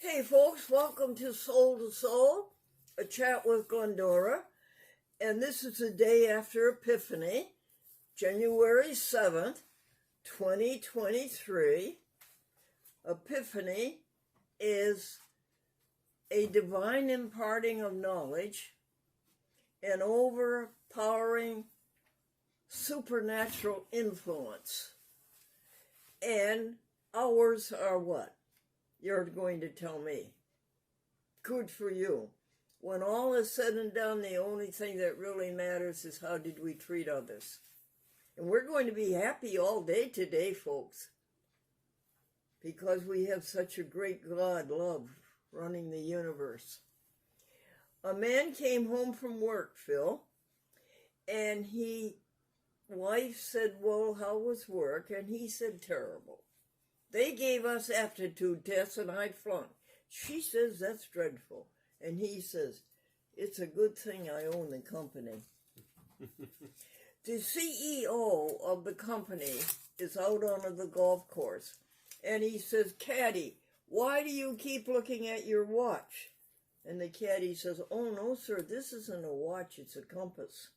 Hey folks, welcome to Soul, a chat with Glendora. And this is the day after Epiphany, January 7th, 2023. Epiphany is a divine imparting of knowledge, an overpowering supernatural influence. And ours are what? You're going to tell me. Good for you. When all is said and done, the only thing that really matters is how did we treat others. And we're going to be happy all day today, folks, because we have such a great God love running the universe. A man came home from work, Phil, and wife said, well, how was work? And he said, terrible. They gave us aptitude tests and I flunked. She says, that's dreadful. And he says, it's a good thing I own the company. The CEO of the company is out on the golf course. And he says, caddy, why do you keep looking at your watch? And the caddy says, oh, no, sir, this isn't a watch, it's a compass.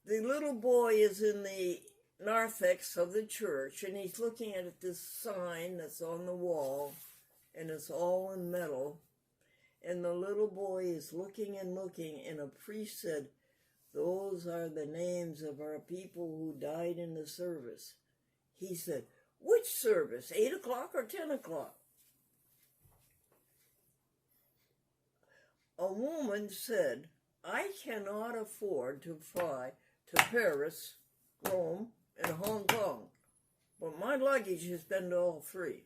The little boy is in the narthex of the church, and he's looking at this sign that's on the wall, and it's all in metal, and the little boy is looking, and a priest said, those are the names of our people who died in the service. He said, which service, 8 o'clock or 10 o'clock? A woman said, I cannot afford to fly to Paris, Rome, and Hong Kong, but my luggage has been to all three.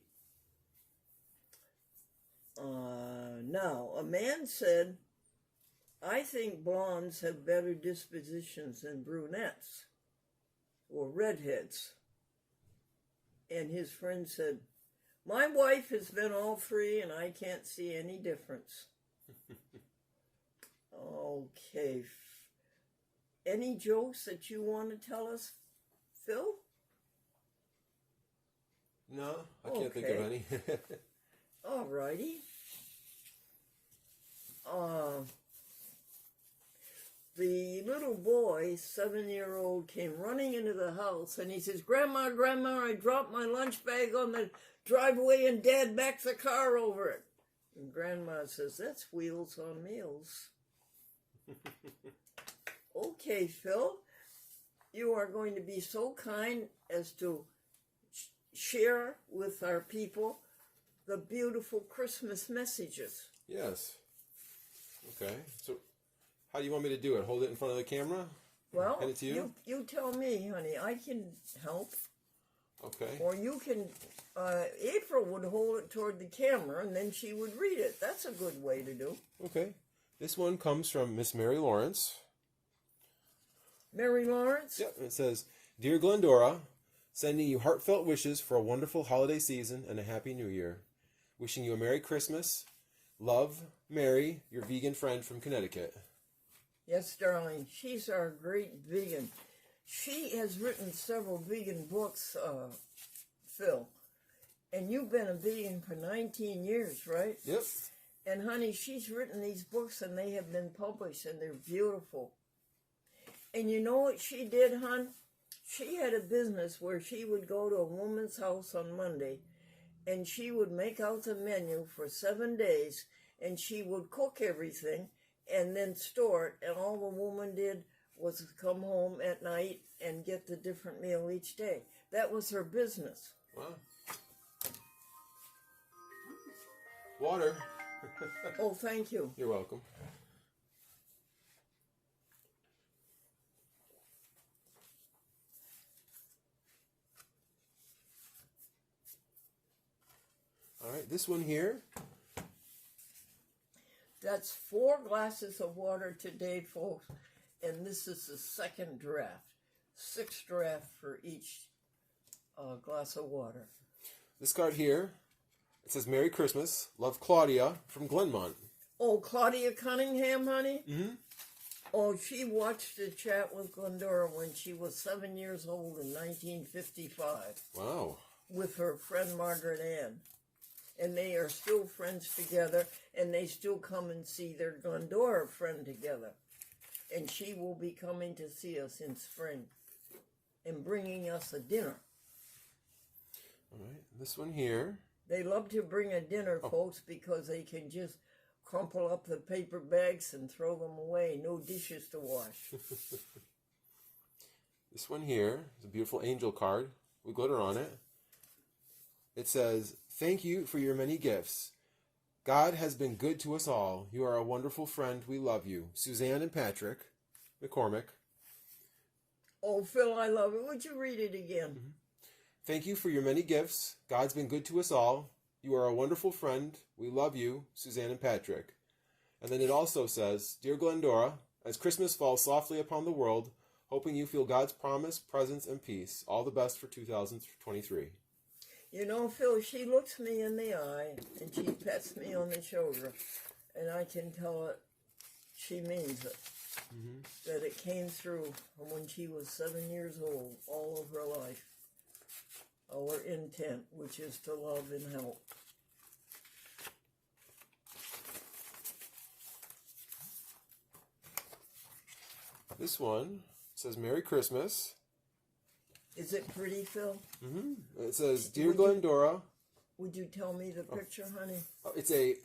Now, a man said, I think blondes have better dispositions than brunettes or redheads. And his friend said, my wife has been all three and I can't see any difference. Okay. Any jokes that you want to tell us, Phil? No, I can't think of any. All righty. The little boy, 7-year-old, came running into the house and he says, Grandma, I dropped my lunch bag on the driveway and Dad backed the car over it. And Grandma says, that's Wheels on Meals. Okay, Phil, you are going to be so kind as to share with our people the beautiful Christmas messages. Yes. Okay. So, how do you want me to do it? Hold it in front of the camera? Well, hand it to you? You tell me, honey. I can help. Okay. Or you can, April would hold it toward the camera and then she would read it. That's a good way to do. Okay. This one comes from Miss Mary Lawrence. Mary Lawrence? Yep. It says, Dear Glendora, sending you heartfelt wishes for a wonderful holiday season and a happy new year. Wishing you a Merry Christmas. Love, Mary, your vegan friend from Connecticut. Yes, darling. She's our great vegan. She has written several vegan books, Phil. And you've been a vegan for 19 years, right? Yep. And honey, she's written these books and they have been published and they're beautiful. And you know what she did, hon? She had a business where she would go to a woman's house on Monday and she would make out the menu for 7 days and she would cook everything and then store it. And all the woman did was come home at night and get the different meal each day. That was her business. Wow. Water. Oh, thank you. You're welcome. All right, this one here. That's 4 glasses of water today, folks. And this is the second draft. 6 draft for each glass of water. This card here, it says Merry Christmas. Love, Claudia from Glenmont. Oh, Claudia Cunningham, honey? Mm-hmm. Oh, she watched the chat with Glendora when she was 7 years old in 1955. Wow. With her friend Margaret Ann. and they are still friends together, and they still come and see their Glendora friend together. And she will be coming to see us in spring and bringing us a dinner. All right, this one here. They love to bring a dinner, folks, because they can just crumple up the paper bags and throw them away. No dishes to wash. This one here is a beautiful angel card with glitter on it. It says, "Thank you for your many gifts. God has been good to us all. You are a wonderful friend. We love you. Suzanne and Patrick McCormick." Oh, Phil, I love it. Would you read it again? "Thank you for your many gifts. God's been good to us all. You are a wonderful friend. We love you, Suzanne and Patrick." And then it also says, "Dear Glendora, as Christmas falls softly upon the world, hoping you feel God's promise, presence, and peace. All the best for 2023. You know, Phil, she looks me in the eye and she pets me on the shoulder, and I can tell it she means it. That it came through from when she was 7 years old, all of her life. Our intent, which is to love and help. This one says, "Merry Christmas." Is it pretty, Phil? It says, "Dear Glendora." Would you tell me the picture, honey? It's a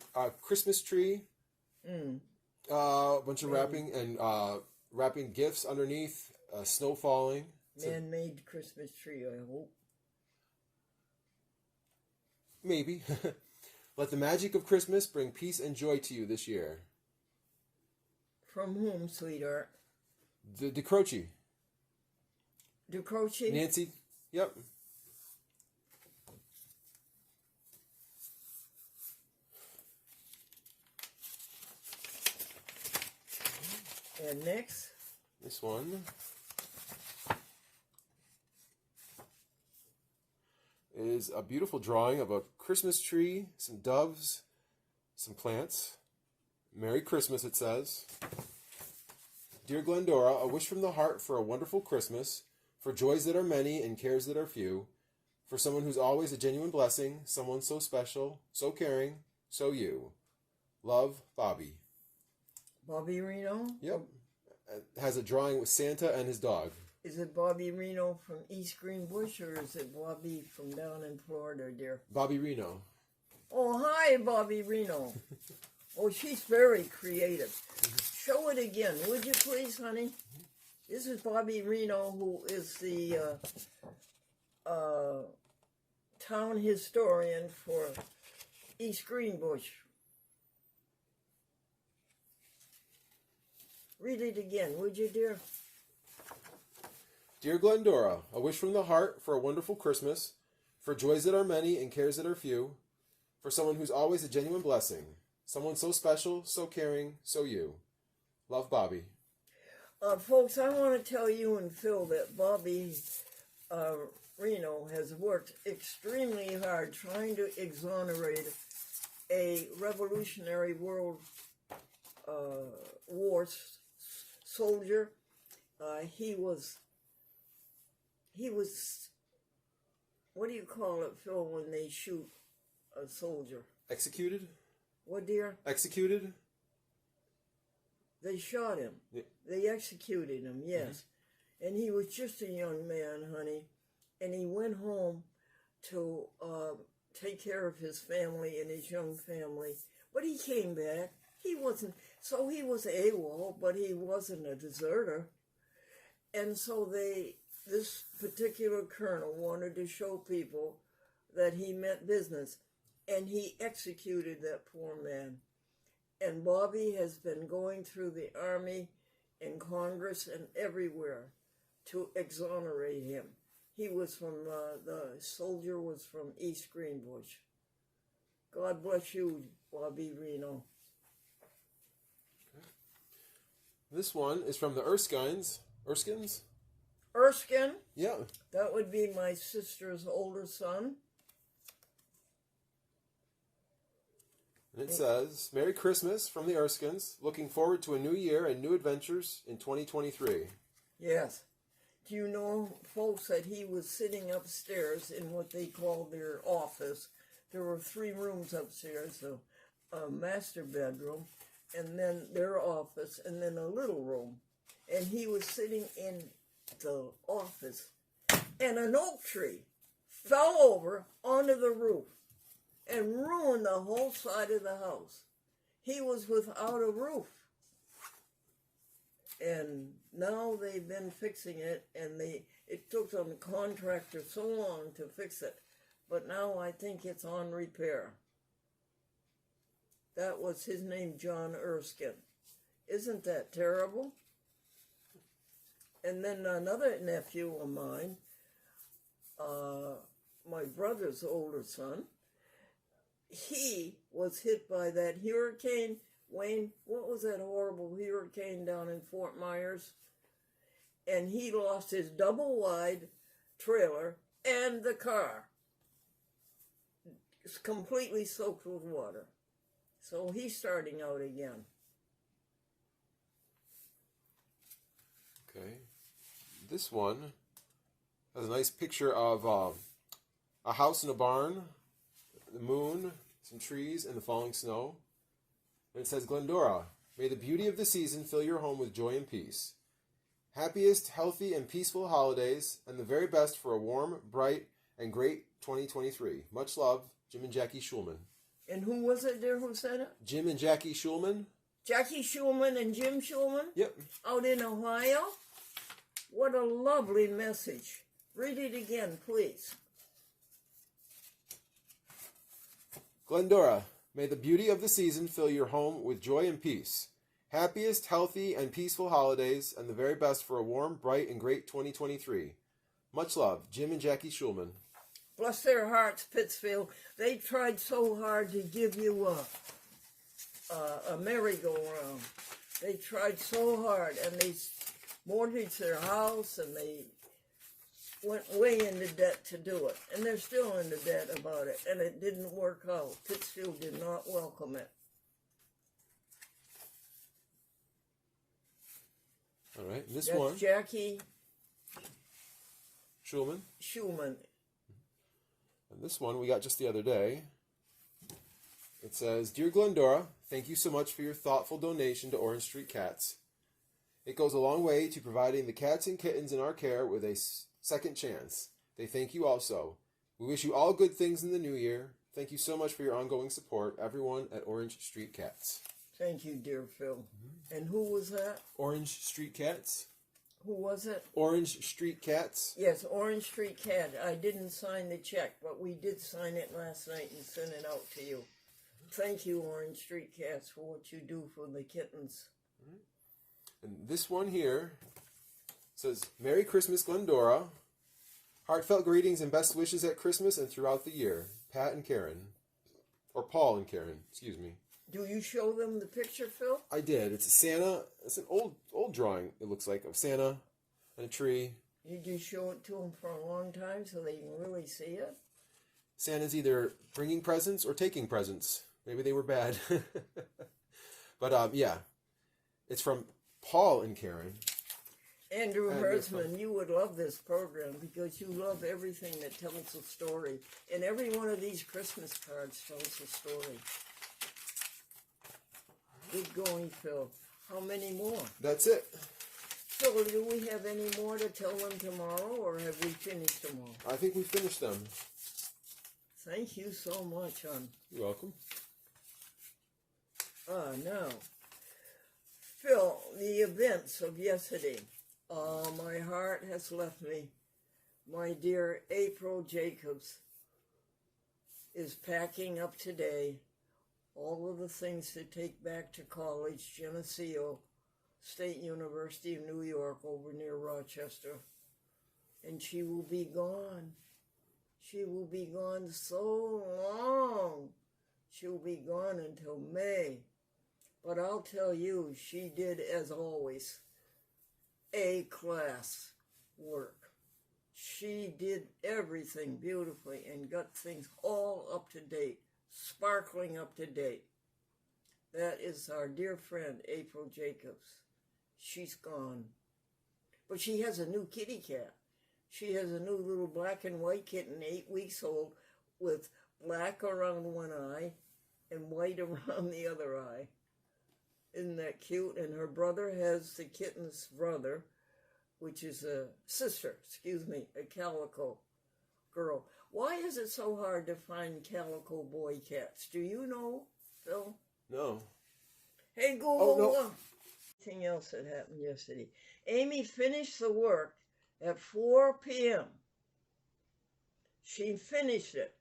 Christmas tree. A bunch of wrapping and wrapping gifts underneath. Snow falling. Man-made Christmas tree, I hope. Maybe. "Let the magic of Christmas bring peace and joy to you this year." From whom, sweetheart? The DeCroce. DeCroce? Nancy. Yep. And next? This one is a beautiful drawing of a Christmas tree, some doves, some plants. "Merry Christmas," it says. "Dear Glendora, a wish from the heart for a wonderful Christmas, for joys that are many and cares that are few, for someone who's always a genuine blessing, someone so special, so caring, so you. Love, Bobby." Bobby Reno? Yep. It has a drawing with Santa and his dog. Is it Bobby Reno from East Greenbush, or is it Bobby from down in Florida, dear? Bobby Reno. Oh, hi, Bobby Reno. Oh, she's very creative. Show it again, would you please, honey? This is Bobby Reno, who is the town historian for East Greenbush. Read it again, would you, dear? "Dear Glendora, a wish from the heart for a wonderful Christmas, for joys that are many and cares that are few, for someone who's always a genuine blessing, someone so special, so caring, so you. Love, Bobby." Folks, I want to tell you and Phil that Bobby Reno has worked extremely hard trying to exonerate a Revolutionary World War soldier. He was, what do you call it, Phil, when they shoot a soldier? Executed? What, dear? Executed? They shot him. Yeah. They executed him, yes. And he was just a young man, honey. And he went home to take care of his family and his young family. But he came back. He was AWOL, but he wasn't a deserter. And so this particular colonel wanted to show people that he meant business. And he executed that poor man. And Bobby has been going through the Army and Congress and everywhere to exonerate him. He was from, the soldier was from East Greenbush. God bless you, Bobby Reno. This one is from the Erskines. Erskines? Erskine, Yeah. that would be my sister's older son. And it says, "Merry Christmas from the Erskines. Looking forward to a new year and new adventures in 2023. Yes. Do you know, folks, that he was sitting upstairs in what they call their office, there were 3 rooms upstairs, a master bedroom, and then their office, and then a little room. And he was sitting in the office, and an oak tree fell over onto the roof and ruined the whole side of the house. He was without a roof. And now they've been fixing it, and it took the contractor so long to fix it. But now I think it's on repair. That was his name, John Erskine. Isn't that terrible? And then another nephew of mine, my brother's older son, he was hit by that hurricane. Wayne, what was that horrible hurricane down in Fort Myers? And he lost his double-wide trailer and the car. It's completely soaked with water. So he's starting out again. Okay. This one has a nice picture of a house and a barn, the moon, some trees, and the falling snow. And it says, Glendora, may the beauty of the season fill your home with joy and peace. Happiest, healthy, and peaceful holidays, and the very best for a warm, bright, and great 2023. Much love, Jim and Jackie Schulman. And who was it there who said it? Jim and Jackie Schulman. Jackie Schulman and Jim Schulman? Yep. Out in Ohio? What a lovely message. Read it again, please. Glendora, may the beauty of the season fill your home with joy and peace. Happiest, healthy, and peaceful holidays, and the very best for a warm, bright, and great 2023. Much love, Jim and Jackie Schulman. Bless their hearts, Pittsfield. They tried so hard to give you a merry-go-round. They tried so hard, and they mortgaged their house, and they went way into debt to do it. And they're still into debt about it, and it didn't work out. Pittsfield did not welcome it. All right, this That's one. Jackie Schulman. Schulman. And this one we got just the other day. It says, Dear Glendora, thank you so much for your thoughtful donation to Orange Street Cats. It goes a long way to providing the cats and kittens in our care with a second chance. They thank you also. We wish you all good things in the new year. Thank you so much for your ongoing support, everyone at Orange Street Cats. Thank you, dear Phil. Mm-hmm. And who was that? Orange Street Cats. Who was it? Orange Street Cats. Yes, Orange Street Cat. I didn't sign the check, but we did sign it last night and send it out to you. Thank you, Orange Street Cats, for what you do for the kittens. And this one here says, Merry Christmas, Glendora. Heartfelt greetings and best wishes at Christmas and throughout the year. Pat and Karen. Or Paul and Karen, excuse me. Do you show them the picture, Phil? I did. It's a Santa. It's an old drawing, it looks like, of Santa and a tree. Did you show it to them for a long time so they can really see it? Santa's either bringing presents or taking presents. Maybe they were bad. But, yeah. It's from Paul and Karen. Andrew Hertzman, you would love this program because you love everything that tells a story. And every one of these Christmas cards tells a story. Good going, Phil. How many more? That's it. Phil, do we have any more to tell them tomorrow, or have we finished them all? I think we finished them. Thank you so much, hon. You're welcome. Now, Phil, the events of yesterday. My heart has left me. My dear April Jacobs is packing up today all of the things to take back to college, Geneseo State University of New York over near Rochester. And she will be gone. She will be gone so long. She will be gone until May. But I'll tell you, she did, as always, A-class work. She did everything beautifully and got things all up to date, sparkling up to date. That is our dear friend, April Jacobs. She's gone. But she has a new kitty cat. She has a new little black and white kitten, 8 weeks old, with black around one eye and white around the other eye. Isn't that cute? And her brother has the kitten's brother, which is a sister, a calico girl. Why is it so hard to find calico boy cats? Do you know, Phil? No. Hey, Google. Oh, no. Anything else that happened yesterday? Amy finished the work at 4 p.m. She finished it.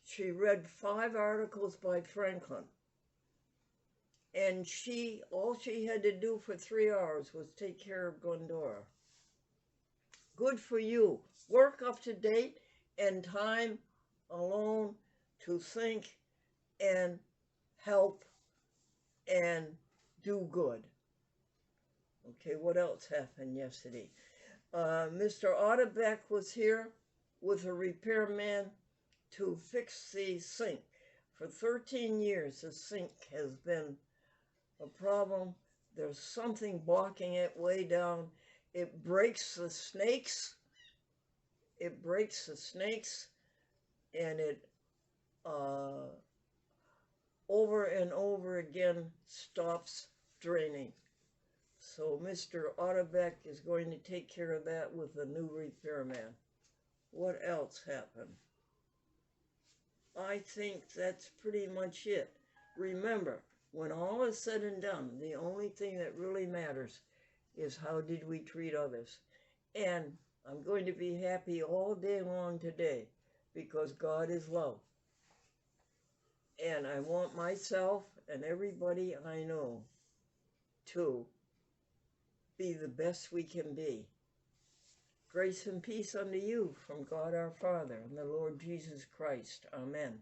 She read 5 articles by Franklin. And all she had to do for 3 hours was take care of Glendora. Good for you. Work up to date and time alone to think and help and do good. Okay, what else happened yesterday? Mr. Otterbeck was here with a repairman to fix the sink. For 13 years, the sink has been a problem. There's something blocking it way down. It breaks the snakes. And it over and over again stops draining. So Mr. Otterbeck is going to take care of that with a new repairman. What else happened? I think that's pretty much it. Remember, when all is said and done, the only thing that really matters is how did we treat others. And I'm going to be happy all day long today because God is love. And I want myself and everybody I know to be the best we can be. Grace and peace unto you from God our Father and the Lord Jesus Christ. Amen.